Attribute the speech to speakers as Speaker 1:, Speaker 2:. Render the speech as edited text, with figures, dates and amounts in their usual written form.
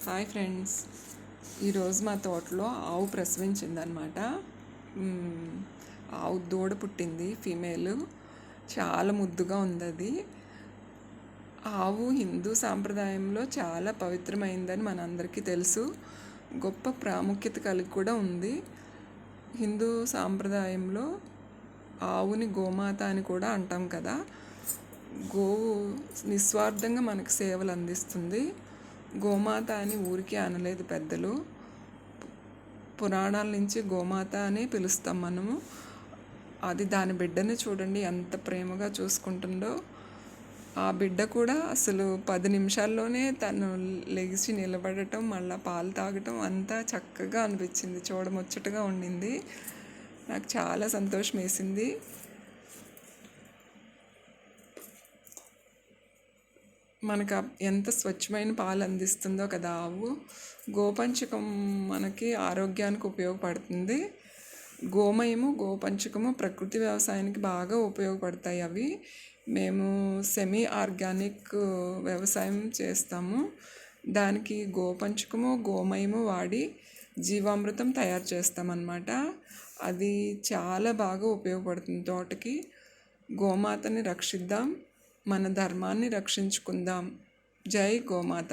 Speaker 1: Hi friends, ఈరోజు మా తోటలో ఆవు ప్రసవించిందనమాట. ఆవు దూడ పుట్టింది, ఫీమేల్. చాలా ముద్దుగా ఉంది అది. ఆవు హిందూ సాంప్రదాయంలో చాలా పవిత్రమైందని మనందరికీ తెలుసు. గొప్ప ప్రాముఖ్యత కలిగి కూడా ఉంది. హిందూ సాంప్రదాయంలో ఆవుని గోమాత అని కూడా అంటాం కదా. గోవు నిస్వార్థంగా మనకు సేవలు అందిస్తుంది. గోమాత అని ఊరికే అనలేదు పెద్దలు. పురాణాల నుంచి గోమాత అని పిలుస్తాం మనము. అది దాని బిడ్డని చూడండి ఎంత ప్రేమగా చూసుకుంటుందో. ఆ బిడ్డ కూడా అసలు 10 నిమిషాల్లోనే తను లెగిసి నిలబడటం, మళ్ళీ పాలు తాగటం అంతా చక్కగా అనిపించింది. చూడముచ్చటగా ఉండింది. నాకు చాలా సంతోషం వేసింది. మనకు ఎంత స్వచ్ఛమైన పాలు అందిస్తుందో కదా ఆవు. గోపంచకం మనకి ఆరోగ్యానికి ఉపయోగపడుతుంది. గోమయము, గోపంచకము ప్రకృతి వ్యవసాయానికి బాగా ఉపయోగపడతాయి. అవి మేము సెమీ ఆర్గానిక్ వ్యవసాయం చేస్తాము. దానికి గోపంచకము, గోమయము వాడి జీవామృతం తయారు చేస్తామన్నమాట. అది చాలా బాగా ఉపయోగపడుతుంది తోటకి. గోమాతని రక్షిద్దాం, మన ధర్మాన్ని రక్షించుకుందాం. జై గోమాత.